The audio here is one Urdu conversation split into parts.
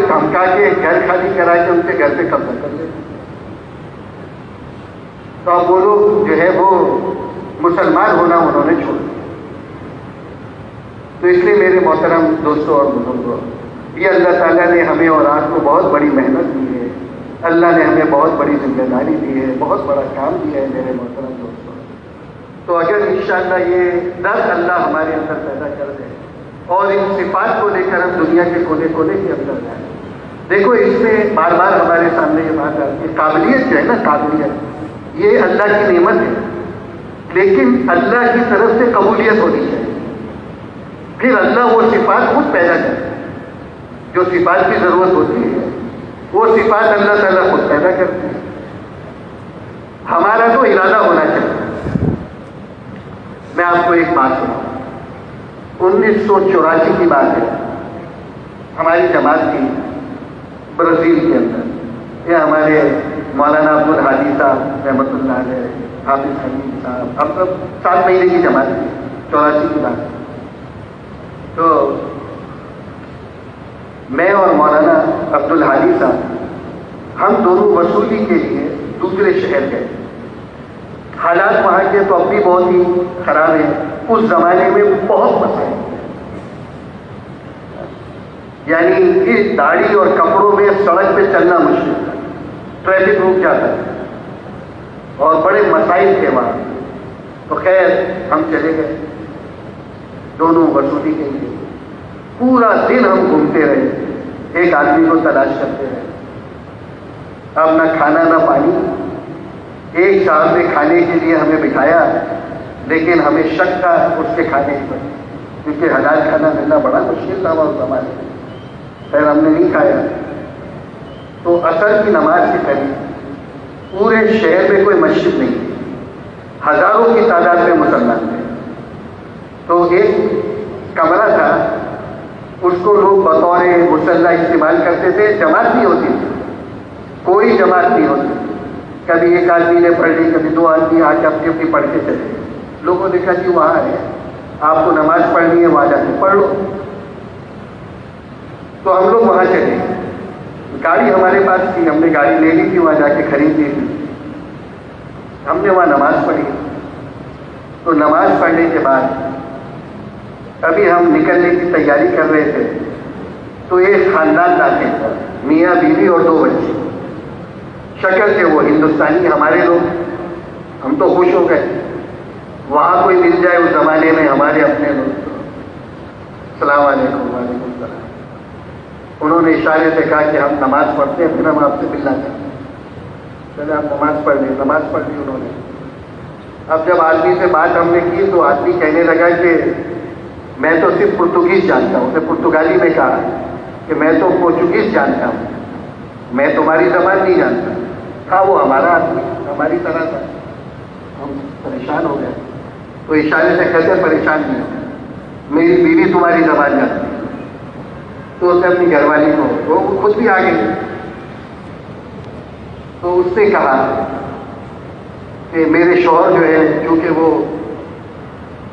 دھمکا کے گھر خالی کرا کے ان کے گھر پہ قبضہ کر لیتے. تو اب وہ لوگ جو ہے وہ مسلمان ہونا انہوں نے چھوڑ دیا. تو اس لیے میرے محترم دوستوں اور بزرگوں، یہ اللہ تعالیٰ نے ہمیں اور آپ کو بہت بڑی محنت دی ہے، اللہ نے ہمیں بہت بڑی ذمہ داری دی ہے، بہت بڑا کام دیا ہے میرے محترم دوستوں. تو اگر انشاءاللہ یہ ڈر اللہ ہمارے اندر پیدا کر دے اور ان صفات کو لے کر ہم دنیا کے کونے کونے کے اندر جائیں. دیکھو اس میں بار بار ہمارے سامنے یہ بات آتی ہے، قابلیت جو ہے نا، قابلیت یہ اللہ کی نعمت ہے، لیکن اللہ کی طرف سے قبولیت ہونی چاہیے. پھر اللہ وہ صفات خود پیدا کرتا ہے، جو صفات کی ضرورت ہوتی ہے وہ صفات اللہ تعالیٰ خود پیدا کرتے ہیں. ہمارا تو ارادہ ہونا چاہیے. میں آپ کو ایک بات سناؤں. 1984 کی بات ہے، ہماری جماعت کی برازیل کے اندر. یہ ہمارے مولانا عبدالحادی صاحب رحمۃ اللہ علیہ، حافظ حمید صاحب، ہم سب 7 مہینے کی جماعت تھی. 84 کی بات ہے. تو میں اور مولانا عبدالحادی صاحب ہم دونوں وصولی کے لیے دوسرے شہر گئے. حالات وہاں کے تو اب بھی بہت ہی خراب ہیں، اس زمانے میں بہت مسائل، یعنی اس داڑھی اور کپڑوں میں سڑک پہ چلنا مشکل تھا، ٹریفک رک جاتا تھا اور بڑے مسائل تھے وہاں. تو خیر ہم چلے گئے دونوں وصولی کے لیے. پورا دن ہم گھومتے رہے، ایک آدمی کو تلاش کرتے رہے. اب نہ کھانا نہ پانی. ایک صاحب نے کھانے کے لیے ہمیں بٹھایا، لیکن ہمیں شک تھا اس کے کھانے پر، کیونکہ حلال کھانا ملنا بڑا مشکل تھا اس زمانے میں. پھر ہم نے نہیں کھایا. تو عصر کی نماز کے قریب پورے شہر میں کوئی مسجد نہیں تھی، ہزاروں کی تعداد میں مسلمان تھے. تو ایک کمرہ تھا، اس کو لوگ بطور مصلی استعمال کرتے تھے. جماعت نہیں ہوتی تھی، کوئی جماعت نہیں ہوتی. کبھی ایک آدمی نے پڑھ لی، کبھی 2 آدمی آ کے اپنی اپنی پڑھ کے چلے. لوگوں نے کہا کہ وہاں ہے، آپ کو نماز پڑھنی ہے وہاں جا کے پڑھ لو. تو ہم لوگ وہاں چلے. گاڑی ہمارے پاس تھی، ہم نے گاڑی لے لی تھی، وہاں جا کے خرید لی تھی. ہم نے وہاں نماز پڑھی. تو نماز پڑھنے کے بعد ابھی ہم نکلنے کی تیاری کر رہے تھے تو ایک خاندان داخل تھا، میاں بیوی اور 2 بچے. شکل تھے وہ ہندوستانی ہمارے لوگ. ہم تو خوش ہو گئے، وہاں کوئی مل جائے اس زمانے میں ہمارے اپنے لوگ. السلام علیکم. وعلیکم السلام. انہوں نے اشارے سے کہا کہ ہم نماز پڑھتے ہیں، پھر ہم آپ سے ملنا چاہتے ہیں. چلے آپ نماز پڑھ لیں. نماز پڑھ لی انہوں نے. اب جب آدمی سے بات ہم نے کی تو آدمی کہنے لگا کہ میں تو صرف پرتگیز جانتا ہوں. اسے پرتگالی میں کہا کہ میں تو پورچوگیز جانتا ہوں، میں تمہاری زبان نہیں جانتا. تھا وہ ہمارا آدمی، ہماری طرح تھا. ہم پریشان ہو گئے. تو اشارے سے کہتے پریشان نہیں ہو، میری بیوی تمہاری زبان جانتی ہے. تو اسے اپنی گھر والی کو، وہ خود بھی آ گئی. تو اس نے کہا کہ میرے شوہر جو ہے، کیونکہ وہ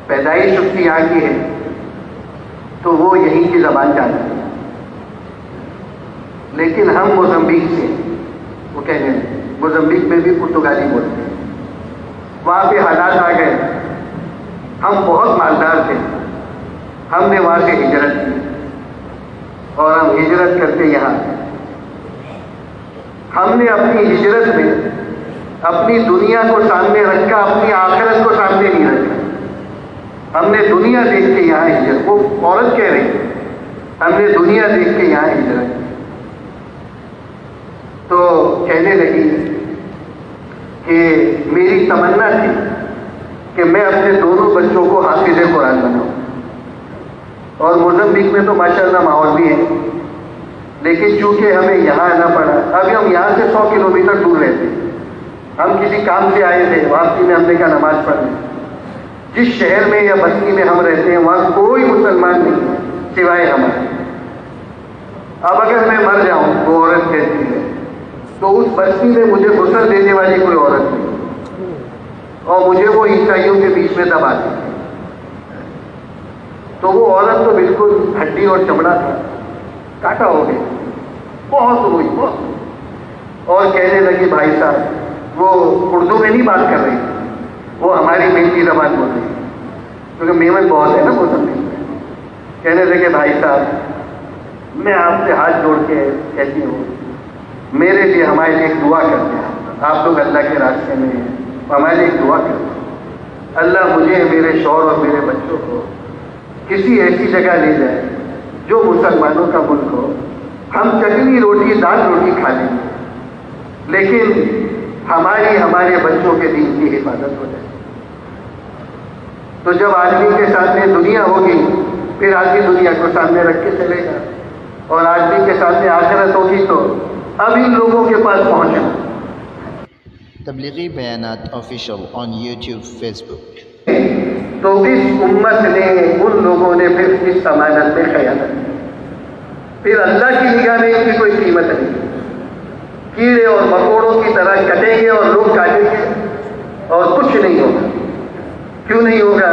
پیدائش اس کی یہاں کی ہے تو وہ یہیں کی زبان جانتے ہیں، لیکن ہم موزمبیق سے، وہ کہنے لگے موزمبیق میں بھی پرتگالی بولتے ہیں. وہاں پہ حالات آ گئے. ہم بہت مالدار تھے. ہم نے وہاں سے ہجرت کی اور ہم ہجرت کرتے یہاں. ہم نے اپنی ہجرت میں اپنی دنیا کو سامنے رکھا، اپنی آخرت کو سامنے نہیں رکھا. ہم نے دنیا دیکھ کے یہاں ہجرت، وہ عورت کہہ رہی ہم نے دنیا دیکھ کے یہاں ہجرت. تو کہنے لگی کہ میری تمنا تھی کہ میں اپنے دونوں بچوں کو حافظ قرآن بناؤں. اور موزمبیق میں تو ماشاءاللہ ماحول بھی ہے، لیکن چونکہ ہمیں یہاں آنا پڑا. ابھی ہم یہاں سے 100 کلومیٹر دور رہتے. ہم کسی کام سے آئے تھے، واپسی میں ہم نے کہا نماز پڑھنے. جس شہر میں یا بستی میں ہم رہتے ہیں وہاں کوئی مسلمان نہیں سوائے ہمارے. اب اگر میں مر جاؤں، وہ عورت کہتی ہے، تو اس بستی میں مجھے غسل دینے والی کوئی عورت نہیں، اور مجھے وہ عیسائیوں کے بیچ میں دبا دی. تو وہ عورت تو بالکل ہڈی اور چمڑا تھا، کاٹا ہو گیا. بہت روئی بہت، اور کہنے لگی بھائی صاحب، وہ اردو میں نہیں بات کر رہی، وہ ہماری ملکی زبان بول رہی، کیونکہ میمن بہت ہے نا وہ سب میں. کہنے لگے بھائی صاحب میں آپ سے ہاتھ جوڑ کے کہتی ہوں میرے لیے ہمارے لیے ایک دعا کر دیں. آپ لوگ اللہ کے راستے میں ہیں، ہمارے لیے ایک دعا کر دیں. اللہ مجھے، میرے شوہر اور میرے بچوں کو کسی ایسی جگہ لے جائے جو مسلمانوں کا ملک ہو. ہم چٹنی روٹی دال روٹی کھا لیں گے، لیکن ہمارے بچوں کے دین کی حفاظت ہو جائے. تو جب آدمی کے سامنے دنیا ہوگی پھر آدمی دنیا کو سامنے رکھ کے چلے گا، اور آدمی کے سامنے آخرت ہوگی تو اب ان لوگوں کے پاس پہنچنا. تبلیغی بیانات آفیشیل آن یوٹیوب فیس بک. تو اس امت نے، ان لوگوں نے پھر اس امانت میں خیانت کی، پھر اللہ کی نگاہ میں ان کی کوئی قیمت نہیں. کیڑے اور مکوڑوں کی طرح کٹیں گے اور لوگ کاٹیں گے اور کچھ نہیں ہوگا. کیوں نہیں ہوگا؟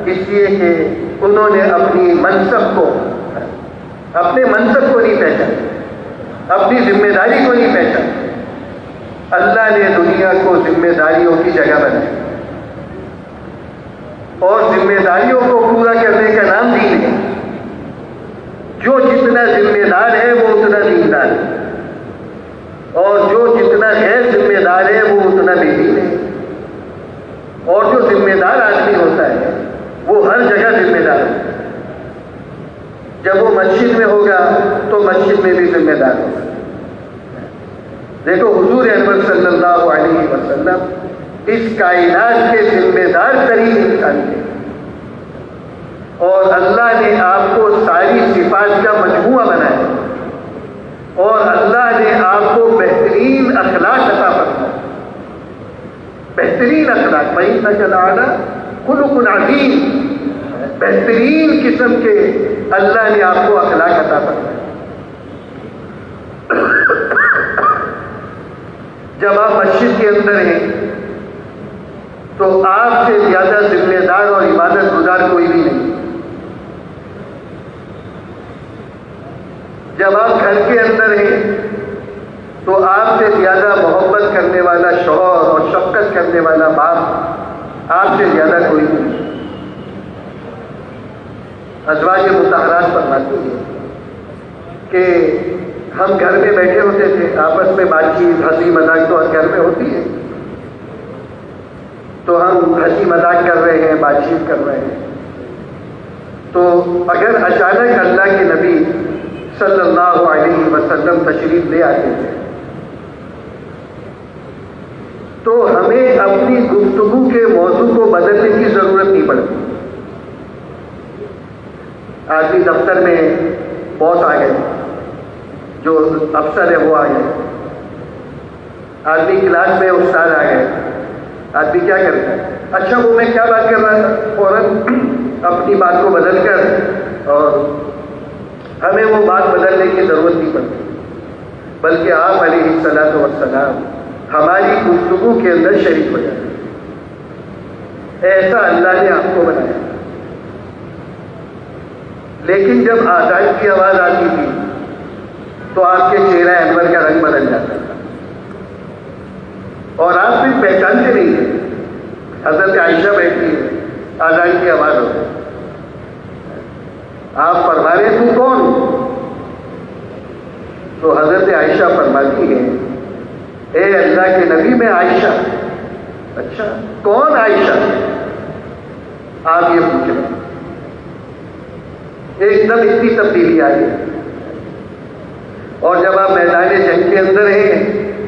اس لیے کہ انہوں نے اپنے منصب کو نہیں پہچانا، اپنی ذمہ داری کو نہیں پہچانا. اللہ نے دنیا کو ذمہ داریوں کی جگہ بنائی، اور ذمہ داریوں کو پورا کرنے کا نام دین ہے. جو جتنا ذمہ دار ہے وہ اتنا دیندار ہے، اور جو جتنا غیر ذمہ دار ہے وہ اتنا بے دین ہے. اور جو ذمہ دار آدمی ہوتا ہے وہ ہر جگہ ذمہ دار ہوتا ہے. جب وہ مسجد میں ہوگا تو مسجد میں بھی ذمہ دار ہوگا. دیکھو حضور انور صلی اللہ علیہ وسلم اس کائنات کے ذمہ دار ترین انسان تھے، اور اللہ نے آپ کو ساری صفات کا مجموعہ بنایا، اور اللہ نے آپ کو بہترین اخلاق عطا فرمایا. بہترین اخلاق، وَإِنَّكَ لَعَلَىٰ خُلُقٍ عَظِيمٍ، بہترین قسم کے اللہ نے آپ کو اخلاق عطا فرمایا. جب آپ مسجد کے اندر ہیں تو آپ سے زیادہ ذمہ دار اور عبادت گزار کوئی بھی نہیں. جب آپ گھر کے اندر ہیں تو آپ سے زیادہ محبت کرنے والا شوہر اور شفقت کرنے والا باپ آپ سے زیادہ کوئی نہیں. ازواج مطہرات فرماتی ہیں کہ ہم گھر میں بیٹھے ہوتے تھے، آپس میں بات چیت ہنسی مذاق تو ہر گھر میں ہوتی ہے، تو ہم ہنسی مذاق کر رہے ہیں، بات چیت کر رہے ہیں، تو اگر اچانک اللہ کے نبی صلی اللہ علیہ وسلم تشریف لے آتے تھے تو ہمیں اپنی گفتگو کے موضوع کو بدلنے کی ضرورت نہیں پڑتی. آدمی دفتر میں باس آ گئے، جو افسر ہے وہ آ گئے، آدمی کلاس میں استاد آ گئے، آدمی کیا کرتا ہے؟ اچھا وہ میں کیا بات کر رہا تھا، فوراً اپنی بات کو بدل کر، اور ہمیں وہ بات بدلنے کی ضرورت نہیں پڑتی، بلکہ آپ علیہ الصلاۃ والسلام ہماری گفتگو کے اندر شریک ہو جاتے ہیں. ایسا اللہ نے آپ کو بنایا. لیکن جب آزان کی آواز آتی تھی تو آپ کے چہرہ انور کا رنگ بدل جاتا تھا، اور آپ بھی پہچانتے نہیں تھے. حضرت عائشہ بیٹھی ہے، آزان کی آواز ہوتی ہے، آپ فرما رہے تو کون؟ تو حضرت عائشہ فرماتی ہے اے اللہ کے نبی میں عائشہ. اچھا کون عائشہ؟ آپ یہ پوچھ رہے ہیں. ایک دم اتنی تبدیلی آئی. اور جب آپ میدان جنگ کے اندر ہیں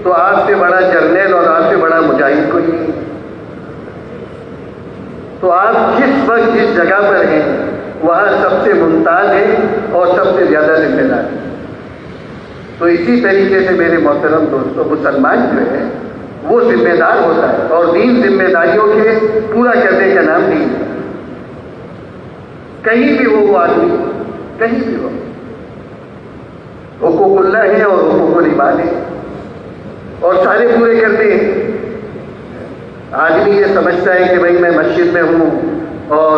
تو آپ سے بڑا جرنیل اور آپ سے بڑا مجاہد کوئی نہیں. تو آپ جس وقت جس جگہ پر ہیں وہاں سب سے ممتاز ہیں اور سب سے زیادہ ذمہ دار ہیں. تو اسی طریقے سے میرے محترم دوستوں، مسلمان جو ہے وہ ذمہ دار ہوتا ہے، اور دین ذمہ داریوں کے پورا کرنے کا نام دین ہے. کہیں بھی ہو وہ آدمی، کہیں بھی ہو، حقوق اللہ ہے اور حقوق العباد ہے، اور سارے پورے کرتے ہیں. آدمی یہ سمجھتا ہے کہ بھائی میں مسجد میں ہوں اور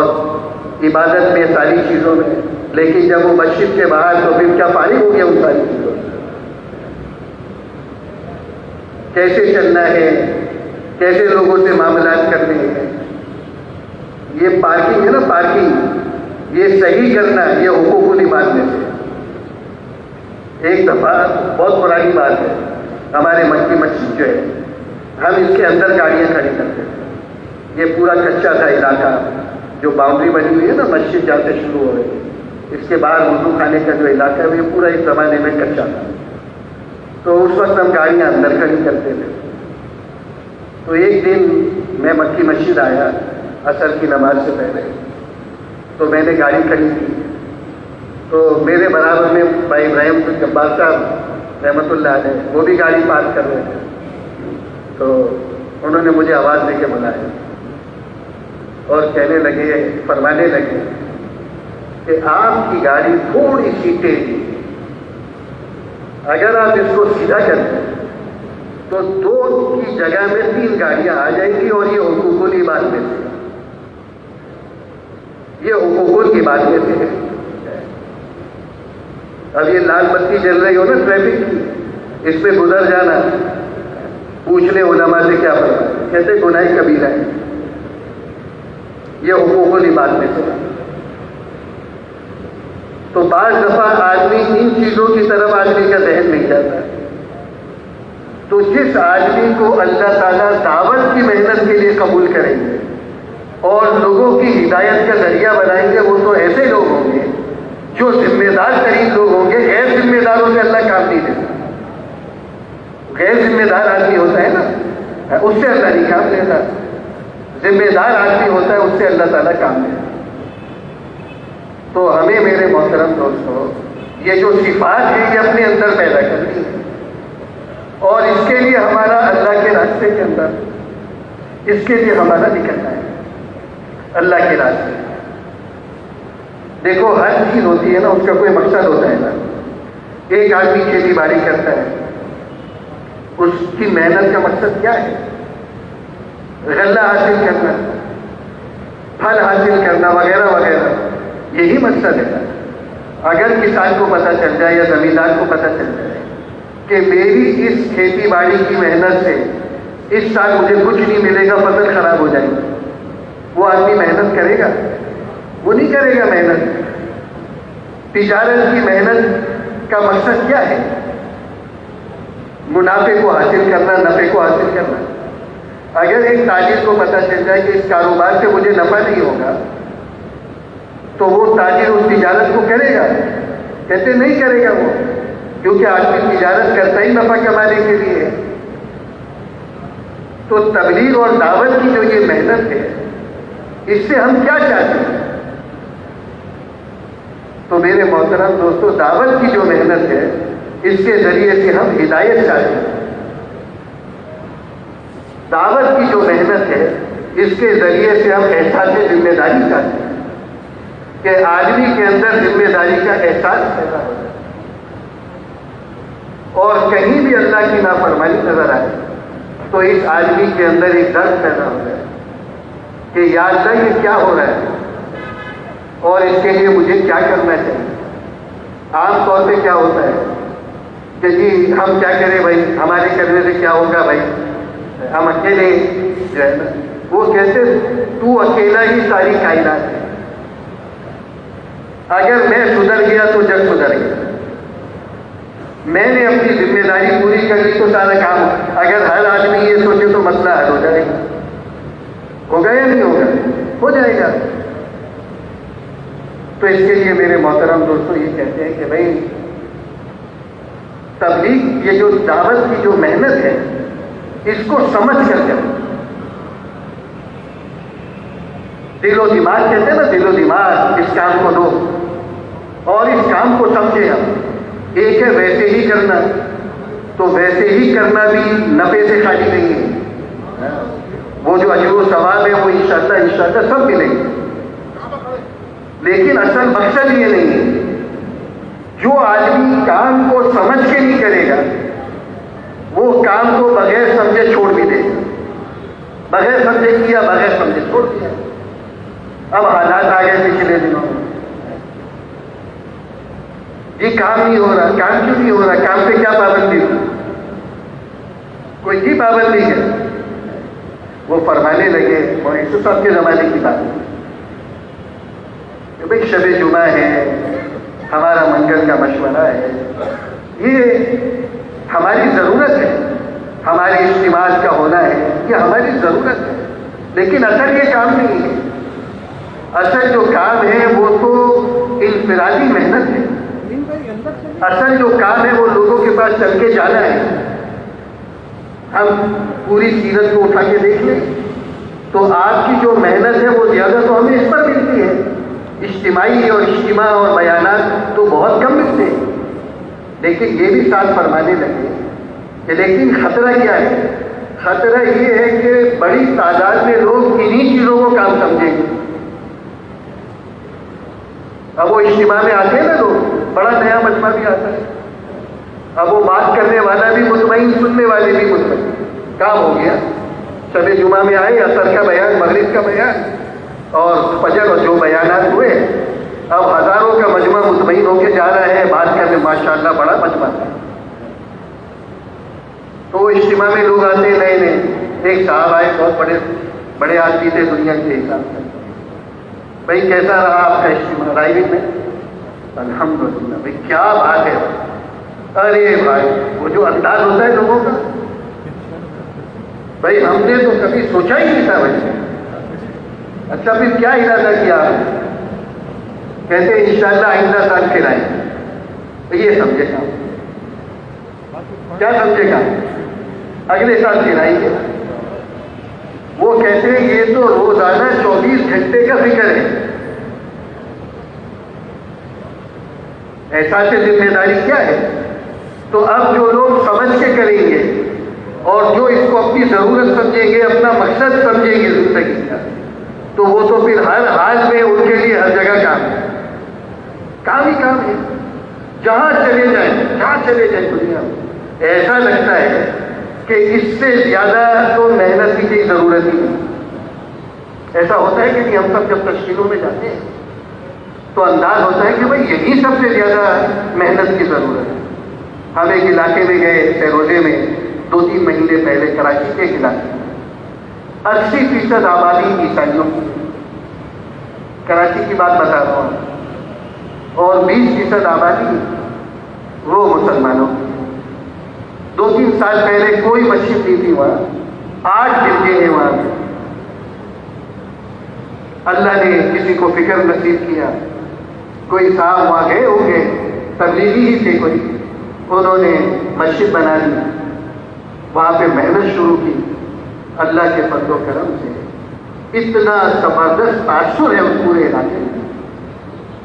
عبادت میں ساری چیزوں میں، لیکن جب وہ مسجد کے باہر تو پھر کیا فارغ ہو گیا ان ساری چیزوں سے. کیسے چلنا ہے، کیسے لوگوں سے معاملات کرنے ہیں. یہ پارکنگ ہے نا، پارکنگ، یہ صحیح کرنا، یہ حقوق العباد میں سے. ایک دفعہ، بہت پرانی بات ہے، ہمارے مکی مسجد جو ہے، ہم اس کے اندر گاڑیاں کھڑی کرتے تھے. یہ پورا کچا تھا علاقہ، جو باؤنڈری بنی ہوئی ہے نا مسجد جہاں سے شروع ہو رہی ہے، اس کے باہر وضو خانے کا جو علاقہ ہے وہ پورا اس زمانے میں کچا تھا. تو اس وقت ہم گاڑیاں اندر کھڑی کرتے تھے. تو ایک دن میں مکی مسجد آیا عصر کی نماز سے پہلے، تو میں نے گاڑی کھڑی کی. تو میرے برابر میں بھائی ابراہیم جبار صاحب رحمۃ اللہ علیہ، وہ بھی گاڑی پارک کر رہے تھے. تو انہوں نے مجھے آواز دے کے بلایا اور کہنے لگے، فرمانے لگے کہ آپ کی گاڑی تھوڑی سی تیزی، اگر آپ اس کو سیدھا کرتے تو 2 کی جگہ میں 3 گاڑیاں آ جائیں گی، اور یہ حقوق العباد میں سے، یہ حقوق العباد میں سے ہے. اب یہ لال بتی جل رہی ہو نا ٹریفک کی، اس پہ گزر جانا، پوچھ لے علماء سے کیا پڑھا، کہتے گناہ کبیرہ ہے. یہ حقوق العباد میں سے. تو بعض دفعہ آدمی ان چیزوں کی طرف آدمی کا ذہن نہیں جاتا. تو جس آدمی کو اللہ تعالیٰ دعوت کی محنت کے لیے قبول کریں گے اور لوگوں کی ہدایت کا ذریعہ بنائیں گے، وہ تو ایسے لوگ ہوں گے جو ذمہ دار ترین لوگ ہوں گے. غیر ذمہ داروں سے اللہ کام نہیں دیتا. غیر ذمہ دار آدمی ہوتا ہے نا، اس سے اللہ نہیں کام لیتا. ذمہ دار آدمی ہوتا ہے، اس سے اللہ تعالیٰ کام لیتا. تو ہمیں میرے محترم دوستوں، یہ جو صفات ہے یہ اپنے اندر پیدا کرنی ہے، اور اس کے لیے ہمارا اللہ کے راستے کے اندر، اس کے لیے ہمارا نکلنا ہے اللہ کے راستے. دیکھو ہر چیز ہوتی ہے نا، اس کا کوئی مقصد ہوتا ہے نا. ایک آدمی کھیتی باڑی کرتا ہے، اس کی محنت کا مقصد کیا ہے؟ غلہ حاصل کرنا، پھل حاصل کرنا، وغیرہ وغیرہ، یہی مقصد ہے. اگر کسان کو پتہ چل جائے یا زمیندار کو پتہ چل جائے کہ میری اس کھیتی باڑی کی محنت سے اس سال مجھے کچھ نہیں ملے گا، فصل خراب ہو جائے گی، وہ آدمی محنت کرے گا؟ وہ نہیں کرے گا محنت. تجارت کی محنت کا مقصد کیا ہے؟ منافع کو حاصل کرنا، نفع کو حاصل کرنا. اگر ایک تاجر کو پتہ چل جائے کہ اس کاروبار سے مجھے نفع نہیں ہوگا، تو وہ تاجر اس تجارت کو کرے گا؟ کہتے نہیں کرے گا وہ، کیونکہ آدمی تجارت کرتا ہی نفع کمانے کے لیے ہے. تو تبلیغ اور دعوت کی جو یہ محنت ہے، اس سے ہم کیا چاہتے ہیں؟ تو میرے محترم دوستو، دعوت کی جو محنت ہے، اس کے ذریعے سے ہم ہدایت چاہتے ہیں. دعوت کی جو محنت ہے، اس کے ذریعے سے ہم احساس ذمہ داری چاہتے ہیں کہ آدمی کے اندر ذمہ داری کا احساس پیدا ہو جائے، اور کہیں بھی اللہ کی نافرمانی نظر آئے تو اس آدمی کے اندر ایک درد پیدا ہو جائے کہ یا اللہ یہ کیا ہو رہا ہے اور اس کے لیے مجھے کیا کرنا چاہیے. عام طور پہ کیا ہوتا ہے کہ جی ہم کیا کریں بھائی، ہمارے کرنے سے کیا ہوگا بھائی، ہم اکیلے جو ہے نا، وہ کہتے تو اکیلا ہی ساری کائنات ہے، اگر میں سدھر گیا تو جگ سدھر گیا، میں نے اپنی ذمہ داری پوری کر لی تو سارا کام. اگر ہر آدمی یہ سوچے تو مسئلہ حل ہو جائے گا. ہوگا یا نہیں ہوگا؟ ہو جائے گا. تو اس کے لیے میرے محترم دوستوں یہ کہتے ہیں کہ بھائی تبلیغ، یہ جو دعوت کی جو محنت ہے، اس کو سمجھ کر کریں. دل و دماغ کہتے ہیں نا، دل و دماغ اس کام کو دو اور اس کام کو سمجھے. ہم ایک ہے ویسے ہی کرنا، تو ویسے ہی کرنا بھی نفع سے خالی نہیں ہے. وہ جو اجر و ثواب ہے وہ انشاءاللہ سب ملیں گے، لیکن اصل مقصد یہ نہیں ہے. جو آدمی کام کو سمجھ کے نہیں کرے گا، وہ کام کو بغیر سمجھے چھوڑ بھی دے گا. بغیر سمجھے کیا، بغیر سمجھے چھوڑ دیا. اب حالات آ گئے پچھلے دنوں میں، یہ کام نہیں ہو رہا. کام کیوں نہیں ہو رہا؟ کام پہ کیا پابندی ہو؟ کوئی کی پابندی ہے؟ وہ فرمانے لگے، اور یوسف صاحب کے زمانے کی بات ہے کہ بھائی شب جمعہ ہے، ہمارا منگل کا مشورہ ہے، یہ ہماری ضرورت ہے، ہمارے اجتماع کا ہونا ہے، یہ ہماری ضرورت ہے، لیکن اصل یہ کام نہیں ہے۔ اصل جو کام ہے وہ تو انفرادی محنت ہے، اصل جو کام ہے وہ لوگوں کے پاس چل کے جانا ہے۔ ہم پوری سیرت کو اٹھا کے دیکھ لیں تو آپ کی جو محنت ہے وہ زیادہ تو ہمیں اس پر ملتی ہے، اجتماعی اور اجتماع اور بیانات تو بہت کم ملتے ہیں۔ لیکن یہ بھی ساتھ فرمانے لگے کہ لیکن خطرہ کیا ہے؟ خطرہ یہ ہے کہ بڑی تعداد میں لوگ انہی چیزوں کو کام سمجھیں گے۔ اب وہ اجتماع میں آتے ہیں نا لوگ، بڑا نیا مجمع بھی آتا ہے، اب وہ بات کرنے والا بھی مطمئن، سننے والے بھی مطمئن، کام ہو گیا۔ شب جمعہ میں آئے، عصر کا بیان، مغرب کا بیان اور فجر اور جو بیانات ہوئے، اب ہزاروں کا مجمع مطمئن ہو کے جا رہا ہے بات کرنے، ماشاءاللہ بڑا مجمع ہے۔ تو وہ اجتماع میں لوگ آتے ہیں نئے نئے، ایک صاحب آئے، بہت بڑے آدمی تھے دنیا کے حساب سے، بھائی کیسا رہا آپ کا اجتماع رائے میں؟ الحمدللہ۔ بھائی کیا بات ہے؟ ارے بھائی وہ جو انداز ہوتا ہے لوگوں کا، بھائی ہم نے تو کبھی سوچا ہی نہیں تھا بھائی۔ اچھا پھر کیا ارادہ کیا؟ کہتے ہیں انشاءاللہ آئندہ سال پھر آئیں گے۔ یہ سمجھے گا کیا؟ سمجھے گا اگلے سال پھر آئیں گے۔ وہ کہتے ہیں یہ تو روزانہ 24 گھنٹے کا فکر ہے۔ احساس ذمہ داری کیا ہے؟ تو اب جو لوگ سمجھ کے کریں گے اور جو اس کو اپنی ضرورت سمجھیں گے، اپنا مقصد سمجھیں گے زندگی کا، تو وہ تو پھر ہر حال میں ان کے لیے ہر جگہ کام ہے، کام ہی کام ہے۔ جہاں چلے جائیں دنیا میں، ایسا لگتا ہے کہ اس سے زیادہ تو محنت کی ضرورت ہی نہیں۔ ایسا ہوتا ہے کہ ہم سب جب تشکیلوں میں جاتے ہیں تو انداز ہوتا ہے کہ بھائی یہی سب سے زیادہ محنت کی ضرورت ہے۔ ہم ایک علاقے میں گئے فیروزے میں 2-3 مہینے پہلے، کراچی کے ایک علاقے میں 80% آبادی عیسائیوں کی، کراچی کی بات بتا رہا ہوں، اور 20% آبادی وہ مسلمانوں کی۔ 2-3 سال پہلے کوئی مسجد نہیں تھی وہاں، 8 گرجے ہیں وہاں پہ۔ اللہ نے کسی کو فکر نصیب کیا، کوئی صاحب وہاں گئے ہوں گے، تبلیغی ہی تھے کوئی، انہوں نے مسجد بنا لی، وہاں پہ محنت شروع کی۔ اللہ کے فضل و کرم سے اتنا زبردست تاثر ہے اس پورے علاقے میں،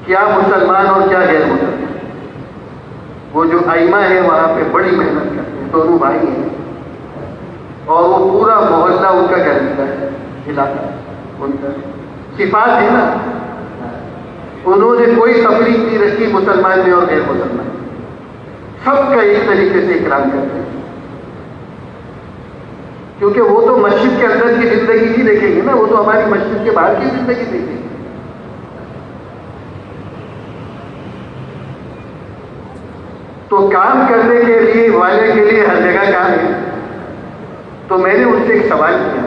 کیا مسلمان اور کیا غیر مسلمان۔ وہ جو ائمہ ہیں وہاں پہ بڑی محنت کرتے ہیں، دونوں بھائی ہیں، اور وہ پورا محلہ ان کا گھر ملا ہے، علاقہ ان کا صفات ہے نا، انہوں نے کوئی تفریق نہیں رکھی مسلمان میں اور غیر مسلمان، سب کا ایک طریقے سے اکرام کرتے ہیں، کیونکہ وہ تو مسجد کے اندر کی زندگی نہیں دیکھیں گے نا، وہ تو ہماری مسجد کے باہر کی زندگی دیکھیں گے۔ تو کام کرنے کے لیے والے کے لیے ہر جگہ کام ہے۔ تو میں نے ان سے ایک سوال کیا،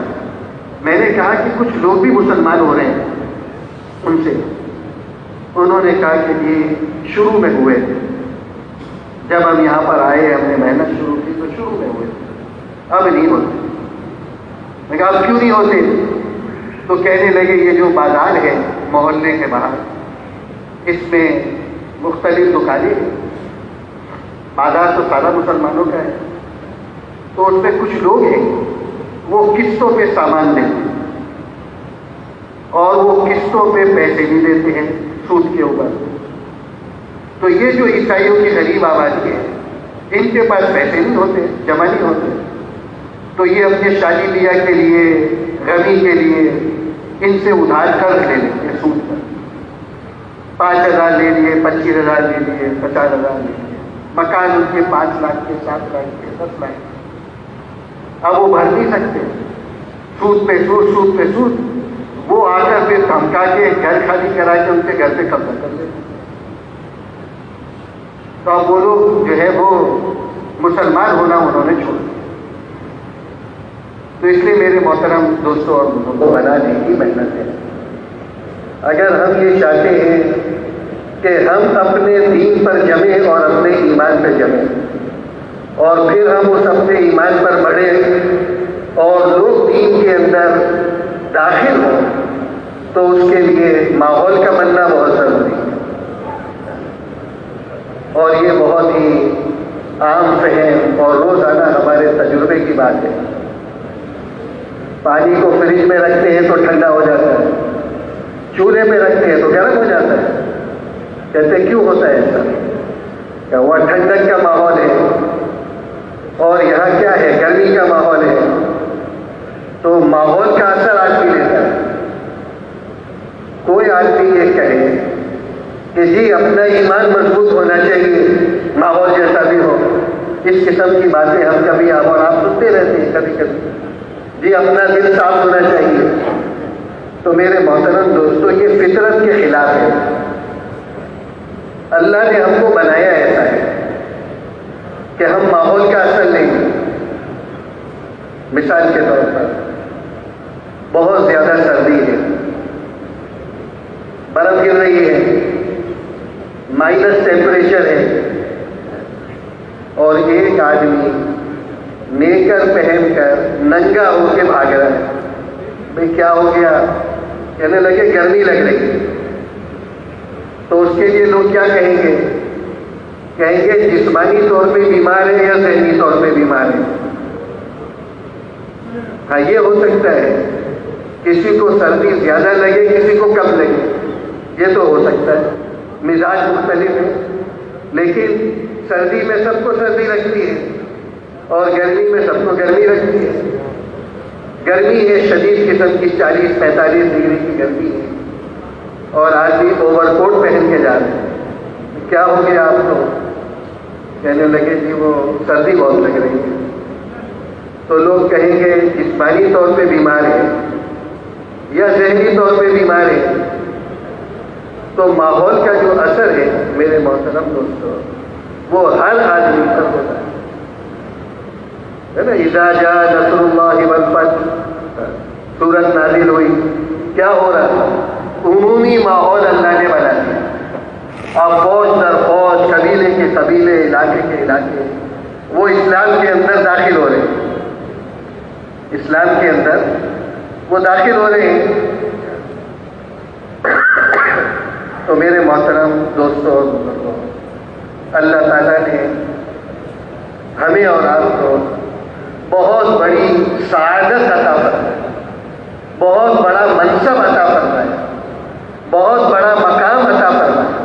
میں نے کہا کہ کچھ لوگ بھی مسلمان ہو رہے ہیں ان سے، انہوں نے کہا کہ یہ شروع میں ہوئے تھے، جب ہم یہاں پر آئے ہم نے محنت شروع کی تو شروع میں ہوئے تھے، اب نہیں ہوتے۔ میں کہا اب کیوں نہیں ہوتے؟ تو کہنے لگے یہ جو بازار ہے محلے کے باہر، اس میں مختلف دکانیں ہیں، بازار تو سارا مسلمانوں کا ہے، تو اس میں کچھ لوگ ہیں وہ قسطوں پہ سامان لیتے ہیں اور وہ قسطوں پہ پیسے بھی دیتے ہیں سود کے اوپر۔ تو یہ جو عیسائیوں کی غریب آبادی ہے، ان کے پاس پیسے نہیں ہوتے، جمع نہیں ہوتے، تو یہ اپنے شادی بیاہ کے لیے، غمی کے لیے ان سے ادھار قرض لے لیتے ہیں سود پر، 5,000 لے لیے، 25,000 لے لیے، 50,000 لے لیے، مکان ان کے 5 لاکھ کے، 7 لاکھ کے، 10 لاکھ کے، اب وہ بھر نہیں سکتے، سود پہ سود، سود پہ سود، وہ آ کر پھر دھمکا کے گھر خالی کرا کے ان کے گھر پہ قبضہ کر لیتے۔ تو اب وہ لوگ جو ہے وہ مسلمان ہونا انہوں نے چھوڑ دیا، تو اس لیے میرے محترم دوستوں اور بزرگوں، بنانے کی محنت ہے۔ اگر ہم یہ چاہتے ہیں کہ ہم اپنے دین پر جمیں اور اپنے ایمان پہ جمیں، اور پھر ہم اس اپنے ایمان پر بڑھیں اور لوگ دین کے اندر داخل ہوں، تو اس کے لیے ماحول کا بننا بہت ضروری ہے۔ اور یہ بہت ہی عام فہم اور روزانہ ہمارے تجربے کی بات ہے۔ پانی کو فریج میں رکھتے ہیں تو ٹھنڈا ہو جاتا ہے، چولہے پہ رکھتے ہیں تو گرم ہو جاتا ہے۔ کہتے کیوں ہوتا ہے ایسا؟ کہ وہاں ٹھنڈک کا ماحول ہے اور یہاں کیا ہے، گرمی کا ماحول ہے، تو ماحول کا اثر آدمی لیتا ہے۔ کوئی آدمی یہ کہے کہ جی اپنا ایمان مضبوط ہونا چاہیے، ماحول جیسا بھی ہو، اس قسم کی باتیں ہم کبھی آپ اور آپ سنتے رہتے ہیں کبھی کبھی، جی اپنا دل صاف ہونا چاہیے۔ تو میرے محترم دوستو، یہ فطرت کے خلاف ہے۔ اللہ نے ہم کو بنایا ایسا ہے کہ ہم ماحول کا اثر لیں گے۔ مثال کے طور پر بہت زیادہ سردی ہے، برف گر رہی ہے، مائنس ٹیمپریچر ہے، اور ایک آدمی نیکر پہن کر ننگا ہو کے بھاگ رہا ہے۔ بھئی کیا ہو گیا؟ کہنے لگے گرمی لگ رہی ہے۔ تو اس کے لیے لوگ کیا کہیں گے؟ کہیں گے جسمانی طور پہ بیمار ہے یا ذہنی طور پہ بیمار ہے۔ ہاں یہ ہو سکتا ہے، کسی کو سردی زیادہ لگے، کسی کو کم لگے، یہ تو ہو سکتا ہے، مزاج مختلف ہے۔ لیکن سردی میں سب کو سردی لگتی ہے اور گرمی میں سب کو گرمی لگتی ہے۔ گرمی ہے شدید قسم کی، 40-45 ڈگری کی گرمی ہے، اور آدمی اوور کوٹ پہن کے جا رہے ہیں۔ کیا ہو گیا آپ کو؟ کہنے لگے جی وہ سردی بہت لگ رہی ہے۔ تو لوگ کہیں گے جسمانی طور پہ بیمار ہے یا ذہنی طور پہ بیمار ہے۔ تو ماحول کا جو اثر ہے میرے محترم دوستو، وہ ہر آدمی پر ہوتا ہے نا۔ اذا جاء نصر اللہ والفتح، سورت نازل ہوئی، کیا ہو رہا تھا؟ عمومی ماحول اللہ نے بنا دیا۔ اب فوج در فوج، قبیلے کے قبیلے، علاقے کے علاقے، وہ اسلام کے اندر داخل ہو رہے ہیں، اسلام کے اندر وہ داخل ہو رہے ہیں۔ تو میرے محترم دوستوں اور بزرگوں، اللہ تعالیٰ نے ہمیں اور آپ کو بہت بڑی سعادت عطا فرمائی، بہت بڑا منصب عطا فرمایا، بہت بڑا مقام عطا فرمایا۔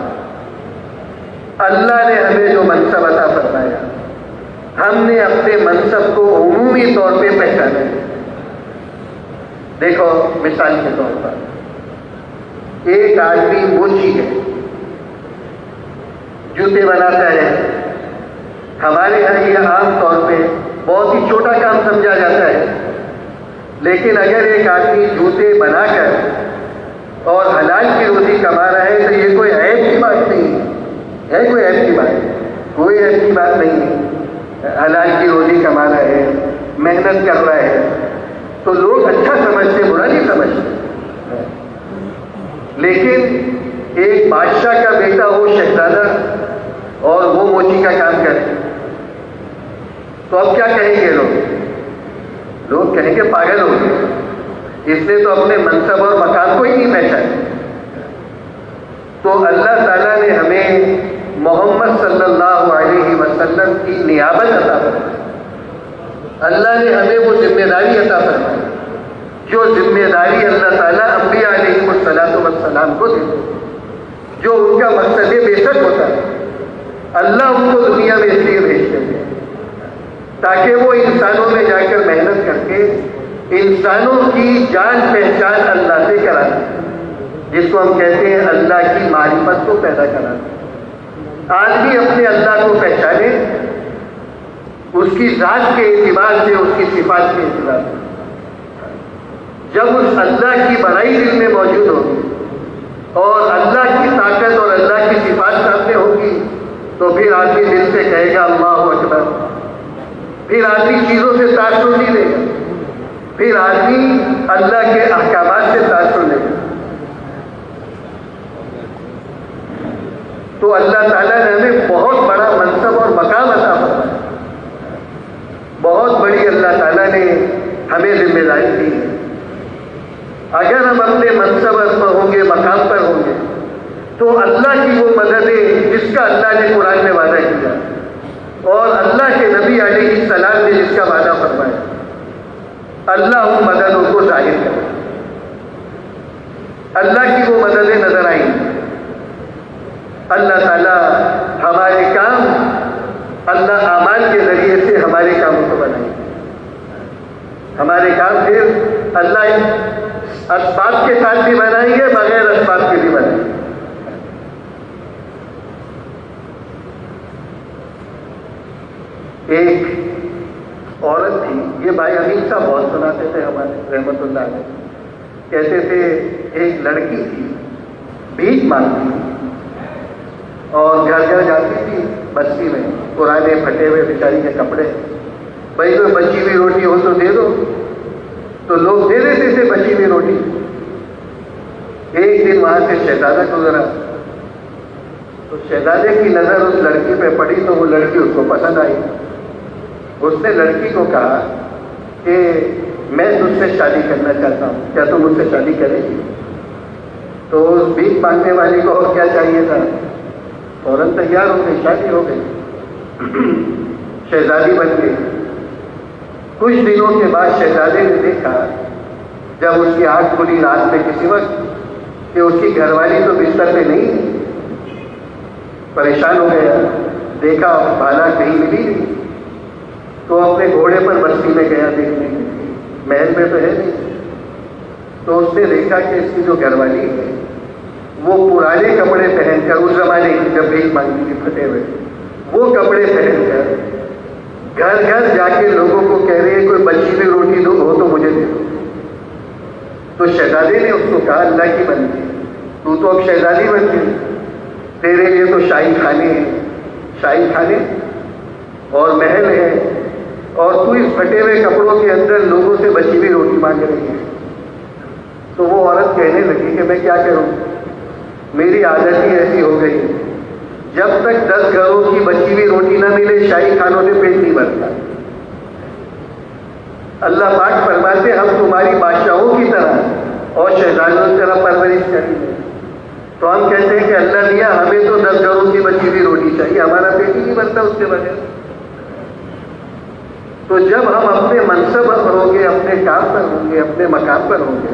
اللہ نے ہمیں جو منصب عطا فرمایا، ہم نے اپنے منصب کو عمومی طور پہ پہچانا ہے۔ دیکھو مثال کے طور پر ایک آدمی موچی ہے، جوتے بناتا ہے۔ ہمارے یہاں یہ عام طور پہ بہت ہی چھوٹا کام سمجھا جاتا ہے، لیکن اگر ایک آدمی جوتے بنا کر اور حلال کی روزی کما رہا ہے تو یہ کوئی عیب کی بات نہیں ہے، کوئی عیب کی بات، کوئی عیب کی بات نہیں ہے۔ حلال کی روزی کما رہا ہے، محنت کر رہا ہے، تو لوگ اچھا سمجھتے، برا نہیں سمجھتے۔ لیکن ایک بادشاہ کا بیٹا ہو، شہزادہ، اور وہ موچی کا کام کرے تو اب کیا کہیں گے لوگ؟ لوگ کہیں گے پاگل ہو گئے، اس نے تو اپنے منصب اور مقام کو ہی نہیں پہچانا۔ تو اللہ تعالیٰ نے ہمیں محمد صلی اللہ علیہ وسلم کی نیابت عطا فرمائی۔ اللہ نے ہمیں وہ ذمہ داری عطا فرمائی جو ذمہ داری اللہ تعالیٰ انبیاء علیہ السلام کو دیتے، جو ان کا مقصد بیشک ہوتا ہے۔ اللہ ان کو دنیا میں اس لیے بھیجتے ہیں تاکہ وہ انسانوں میں جا کر محنت کر کے انسانوں کی جان پہچان اللہ سے کرا دیں، جس کو ہم کہتے ہیں اللہ کی معرفت کو پیدا کرا دیں۔ آدمی اپنے اللہ کو پہچانے اس کی ذات کے اعتبار سے، اس کی صفات کے اعتبار سے۔ جب اس اللہ کی بڑائی دل میں موجود ہوگی اور اللہ کی طاقت اور اللہ کی صفات سامنے ہوگی تو پھر آدمی دل سے کہے گا اللہ اکبر، پھر آدمی چیزوں سے تاثر نہیں لے گا، پھر آدمی اللہ کے احکامات سے تاثر لے گا. تو اللہ تعالیٰ نے ہمیں بہت بڑا منصب اور مقام عطا فرمایا. بہت بڑی اللہ تعالیٰ نے ہمیں ذمہ داری دی ہے. اگر ہم اپنے منصب پر ہوں گے، مقام پر ہوں گے، تو اللہ کی وہ مدد ہے جس کا اللہ نے قرآن میں وعدہ کیا اور اللہ کے نبی علیہ السلام نے جس کا وعدہ فرمایا. اللہ ان مددوں کو ظاہر کرے. اللہ کی وہ مددیں نظر آئیں. اللہ تعالیٰ ہمارے کام اللہ اعمال کے ذریعے سے ہمارے کاموں کو بنائیں. ہمارے کام پھر اللہ اسباب کے ساتھ بھی بنائیں گے، بغیر اسباب کے بھی بنائیں گے. ایک عورت تھی، یہ بھائی امین صاحب بہت سناتے تھے ہمارے رحمت اللہ علیہ. کہتے تھے ایک لڑکی تھی، بھیک مانگتی تھی اور گھر گھر جاتی تھی بستی میں. پرانے پھٹے ہوئے بیچاری کے کپڑے، بھائی کوئی بچی ہوئی روٹی ہو تو دے دو. تو لوگ دے دیتے تھے بچی ہوئی روٹی. ایک دن وہاں سے شہزادہ گزرا تو شہزادے کی نظر اس لڑکی پہ پڑی تو وہ لڑکی اس کو پسند آئی. اس نے لڑکی کو کہا کہ میں تجھ سے شادی کرنا چاہتا ہوں، کیا تم مجھ سے شادی کرے گی؟ تو اس بھیک مانگنے والی کو اور کیا چاہیے تھا، فوراً تیار ہو گئی، شادی ہو گئی، شہزادی بن گئی. کچھ دنوں کے بعد شہزادے نے دیکھا جب اس کی آنکھ کھلی رات میں کسی وقت کہ اس کی گھر والی تو بستر پہ نہیں. پریشان ہو گیا، دیکھا بالا کہیں ملی نہیں. تو اپنے گھوڑے پر بستی میں گیا دیکھنے کے لیے، محل میں تو ہے نہیں. تو اس نے دیکھا کہ اس کی جو گھر والی ہے وہ پرانے کپڑے پہن کر، اس زمانے کی جب بھیک مانگتی تھی پھٹے ہوئے، وہ کپڑے پہن کر گھر گھر جا کے لوگوں کو کہہ رہے ہیں کوئی بچی میں روٹی دو ہو تو مجھے دے دو. تو شہزادے نے اس کو کہا اللہ کی بندی، تو اب شہزادی بن گئی، تیرے لیے تو شاہی کھانے ہیں، شاہی کھانے اور محل ہے، اور تو اس پھٹے ہوئے کپڑوں کے اندر لوگوں سے بچی ہوئی روٹی مانگ رہی ہے. تو وہ عورت کہنے لگی کہ میں کیا کروں، میری عادت ہی ایسی ہو گئی، جب تک 10 گھروں کی بچی ہوئی روٹی نہ ملے شاہی کھانوں سے پیٹ نہیں بھرتا. اللہ پاک فرماتے ہم تمہاری بادشاہوں کی طرح اور شہزادوں کی طرح پرورش کریں گے. تو ہم کہتے ہیں کہ اللہ دیا ہمیں تو 10 گھروں کی بچی ہوئی روٹی چاہیے، ہمارا پیٹ ہی نہیں بھرتا اس کے بغیر. تو جب ہم اپنے منصب پر ہوں گے، اپنے کام پر ہوں گے، اپنے مقام پر ہوں گے،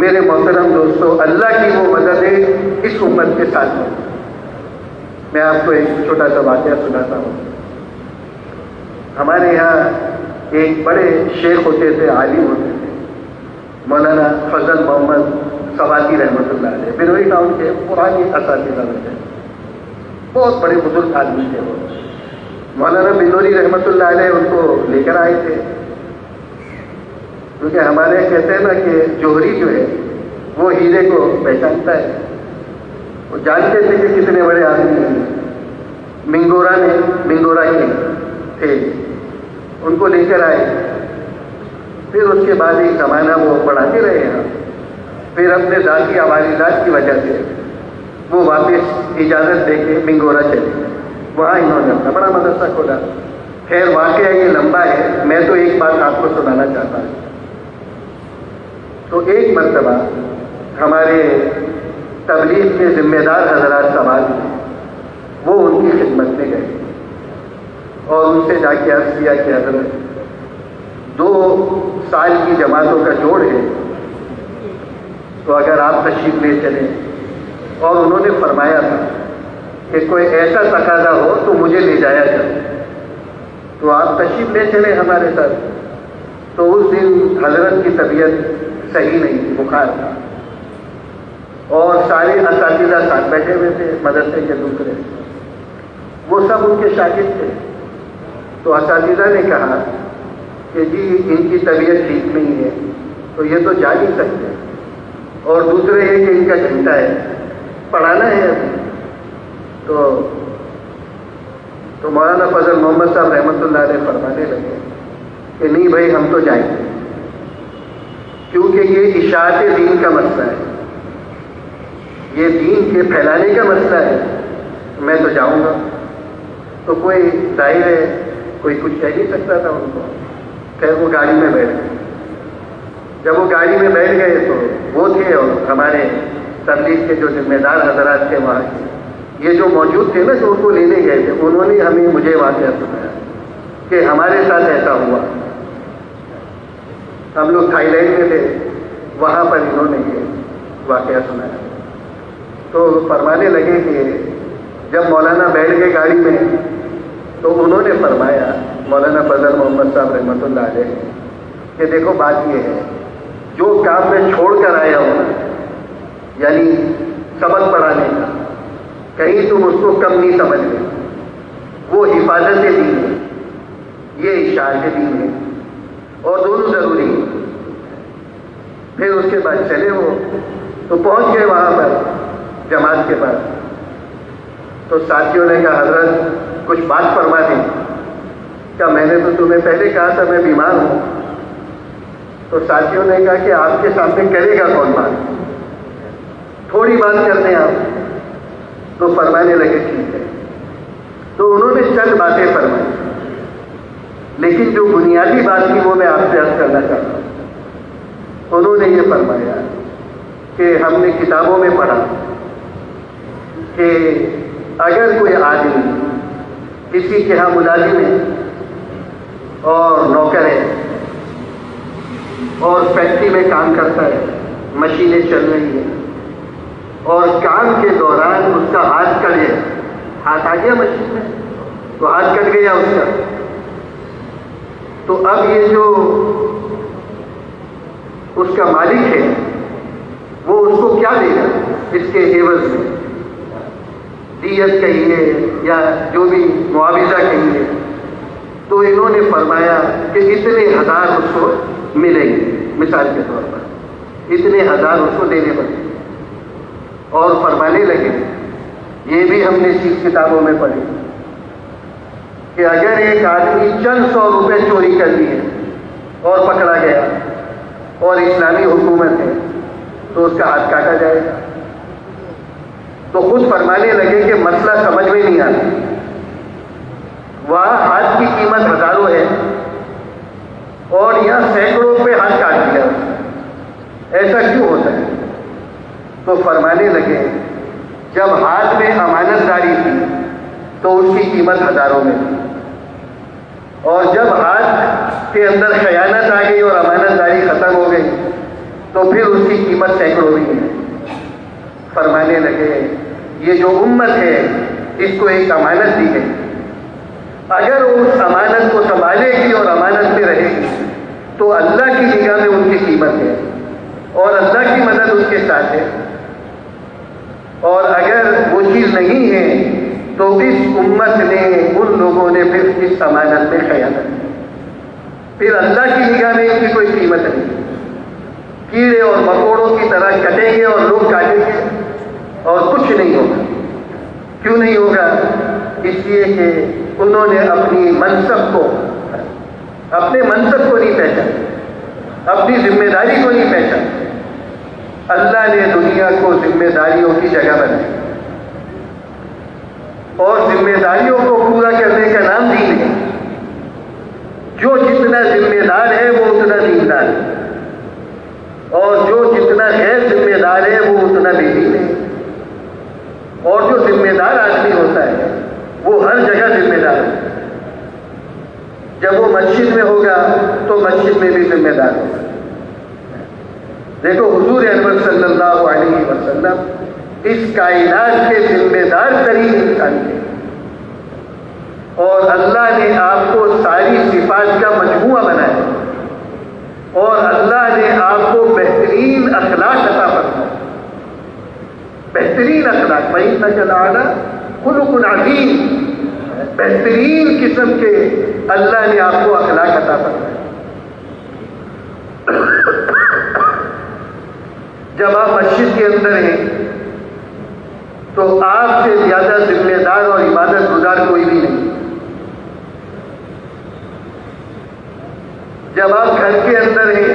میرے محترم دوستو، اللہ کی وہ مددیں اس امت کے ساتھ ہوں. میں آپ کو ایک چھوٹا سا واقعہ سناتا ہوں. ہمارے یہاں ایک بڑے شیخ ہوتے تھے، عالم ہوتے تھے، مولانا فضل محمد سواتی رحمۃ اللہ علیہ. بنوئی ٹاؤن کے پرانے اساتذہ میں تھے، بہت بڑے بزرگ آدمی تھے. وہ مولانا بنوری رحمۃ اللہ علیہ ان کو لے کر آئے تھے، کیونکہ ہمارے کہتے ہیں نا کہ جوہری جو ہے وہ ہیرے کو پہچانتا ہے. وہ جانتے تھے کہ کتنے بڑے آدمی ہیں. منگورا کے تھے، ان کو لے کر آئے. پھر اس کے بعد ایک زمانہ وہ پڑھاتے رہے ہیں. پھر اپنے ذاتی عوالدات کی وجہ سے وہ واپس اجازت دے کے منگورا چلے. وہاں انہوں نے اپنا بڑا مدرسہ کھولا. خیر واقعہ یہ لمبا ہے، میں تو ایک بات آپ کو سنانا چاہتا ہوں. تو ایک مرتبہ ہمارے تبلیغ کے ذمہ دار حضرات سوال تھے، وہ ان کی خدمت میں گئے اور ان سے جا کے عرض کیا کہ حضرت 2 سال کی جماعتوں کا جوڑ ہے، تو اگر آپ تشریف لے چلیں. اور انہوں نے فرمایا تھا کہ کوئی ایسا تقاضا ہو تو مجھے لے جایا جائے، تو آپ تشریف لے چلیں ہمارے ساتھ. تو اس دن حضرت کی طبیعت صحیح نہیں تھی، بخار تھا، اور سارے اساتذہ ساتھ بیٹھے ہوئے تھے مدرسے کے دوسرے، وہ سب ان کے شاگرد تھے. تو اساتذہ نے کہا کہ جی ان کی طبیعت ٹھیک نہیں ہے تو یہ تو جا نہیں سکتے، اور دوسرے یہ کہ ان کا گھنٹہ ہے، پڑھانا ہے ابھی. تو مولانا فضل محمد صاحب رحمۃ اللہ علیہ فرمانے لگے کہ نہیں بھائی ہم تو جائیں گے. کیونکہ یہ اشاعت دین کا مسئلہ ہے، یہ دین کے پھیلانے کا مسئلہ ہے۔ میں تو جاؤں گا تو کوئی ظاہر ہے کوئی کچھ کہہ نہیں سکتا تھا ان کو۔ خیر وہ گاڑی میں بیٹھ گئے۔ جب وہ گاڑی میں بیٹھ گئے تو وہ تھے اور ہمارے تبلیغ کے جو ذمہ دار حضرات تھے وہاں کے، یہ جو موجود تھے نا جو ان کو لینے گئے تھے، انہوں نے مجھے واقعہ سنایا کہ ہمارے ساتھ ایسا ہوا۔ ہم لوگ تھائی لینڈ میں تھے، وہاں پر انہوں نے یہ واقعہ سنایا۔ تو فرمانے لگے کہ جب مولانا بیٹھ گئے گاڑی میں تو انہوں نے فرمایا، مولانا فضل محمد صاحب رحمۃ اللہ علیہ، کہ دیکھو بات یہ ہے، جو کام میں چھوڑ کر آیا ہوں یعنی سبق پڑھانے کا، کہیں تم اس کو کم نہیں سمجھ گئے، وہ حفاظت دین ہے، یہ اشاعت دین ہے، اور دونوں ضروری ہیں۔ پھر اس کے بعد چلے وہ تو پہنچ گئے وہاں پر جماعت کے پاس۔ تو ساتھیوں نے کہا حضرت کچھ بات فرما دیں۔ کیا میں نے تو تمہیں پہلے کہا تھا میں بیمار ہوں۔ تو ساتھیوں نے کہا کہ آپ کے سامنے کرے گا کون بات، تھوڑی بات کرتے ہیں آپ۔ تو فرمانے لگے ٹھیک ہے۔ تو انہوں نے چند باتیں فرمائی، لیکن جو بنیادی بات تھی وہ میں آپ سے عرض کرنا چاہتا ہوں۔ انہوں نے یہ فرمایا کہ ہم نے کتابوں میں پڑھا کہ اگر کوئی آدمی کسی کے ہاں ملازم ہے اور نوکر ہے اور فیکٹری میں کام کرتا ہے، مشینیں چل رہی ہیں، اور کام کے دوران اس کا ہاتھ کٹ گیا، ہاتھ آ گیا مشین میں تو ہاتھ کٹ گیا اس کا، تو اب یہ جو اس کا مالک ہے وہ اس کو کیا دے گا اس کے عوض میں، دیت کہیے یا جو بھی معاوضہ کہیے۔ تو انہوں نے فرمایا کہ اتنے ہزار اس کو ملیں گے، مثال کے طور پر اتنے ہزار اس کو دینے پڑیں گے۔ اور فرمانے لگے، یہ بھی ہم نے چیز کتابوں میں پڑھی کہ اگر ایک آدمی چند 100 روپے چوری کر لیے اور پکڑا گیا اور اسلامی حکومت ہے تو اس کا ہاتھ کاٹا جائے گا۔ تو خود فرمانے لگے کہ مسئلہ سمجھ میں نہیں آتا، وہاں ہاتھ کی قیمت ہزاروں ہے اور یہاں سینکڑوں پہ ہاتھ کاٹ دیا، ایسا کیوں ہوتا ہے؟ تو فرمانے لگے جب ہاتھ میں امانت داری تھی تو اس کی قیمت ہزاروں میں تھی، اور جب ہاتھ کے اندر خیانت آ گئی اور امانت داری ختم ہو گئی تو پھر اس کی قیمت سینکڑوں میں ہے۔ فرمانے لگے یہ جو امت ہے اس کو ایک امانت دی گئی، اگر وہ اس امانت کو سنبھالے گی اور امانت میں رہے گی تو اللہ کی نگاہ میں ان کی قیمت ہے اور اللہ کی مدد ان کے ساتھ ہے، اور اگر وہ چیز نہیں ہے تو اس امت نے، ان لوگوں نے پھر اس امانت میں خیانت کی، پھر اللہ کی نگاہ میں ان کی کوئی قیمت نہیں، کیڑے اور مکوڑوں کی طرح کٹیں گے اور لوگ کاٹیں گے اور کچھ نہیں ہوگا۔ کیوں نہیں ہوگا؟ اس لیے کہ انہوں نے اپنی منصب کو نہیں پہچانا، اپنی ذمہ داری کو نہیں پہچانا۔ اللہ نے دنیا کو ذمہ داریوں کی جگہ بنائی اور ذمہ داریوں کو پورا کرنے کا نام دین ہے۔ جو جتنا ذمہ دار ہے وہ اتنا دیندار ہے، اور جو جتنا غیر ذمہ دار ہے وہ اتنا بے دین ہے۔ اور جو ذمہ دار آدمی ہوتا ہے وہ ہر جگہ ذمہ دار ہے، جب وہ مسجد میں ہوگا تو مسجد میں بھی ذمہ دار ہوگا۔ دیکھو حضور انور صلی اللہ علیہ وسلم اس کائنات کے ذمہ دار ترین انسان تھے، اور اللہ نے آپ کو ساری صفات کا مجموعہ بنایا، اور اللہ نے آپ کو بہترین اخلاق عطا فرمایا، بہترین اخلاق، وَإِنَّكَ لَعَلَىٰ خُلُقٍ عَظِيمٍ، بہترین قسم کے اللہ نے آپ کو اخلاق عطا فرمایا۔ جب آپ مسجد کے اندر ہیں تو آپ سے زیادہ ذمہ دار اور عبادت گزار کوئی بھی نہیں۔ جب آپ گھر کے اندر ہیں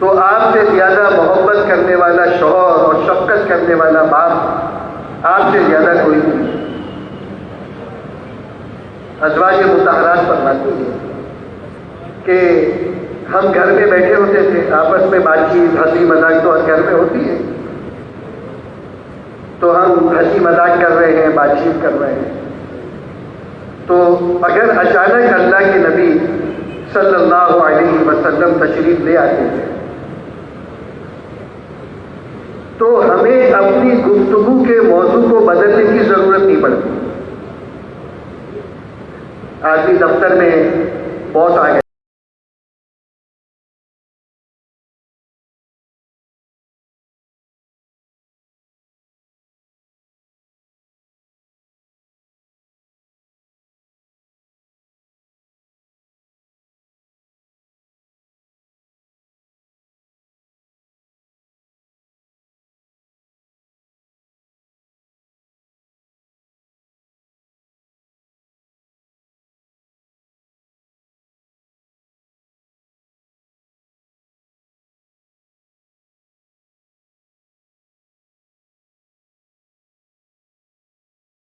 تو آپ سے زیادہ محبت کرنے والا شوہر اور شفقت کرنے والا باپ آپ سے زیادہ کوئی نہیں۔ ازواج مطہرات فرماتی ہیں کہ ہم گھر میں بیٹھے ہوتے تھے، آپس میں بات چیت ہنسی مذاق تو گھر میں ہوتی ہے، تو ہم ہنسی مذاق کر رہے ہیں، بات چیت کر رہے ہیں، تو اگر اچانک اللہ کے نبی صلی اللہ علیہ وسلم تشریف لے آتے تھے تو ہمیں اپنی گفتگو کے موضوع کو بدلنے کی ضرورت نہیں پڑتی۔ آدمی دفتر میں باس آ گئے،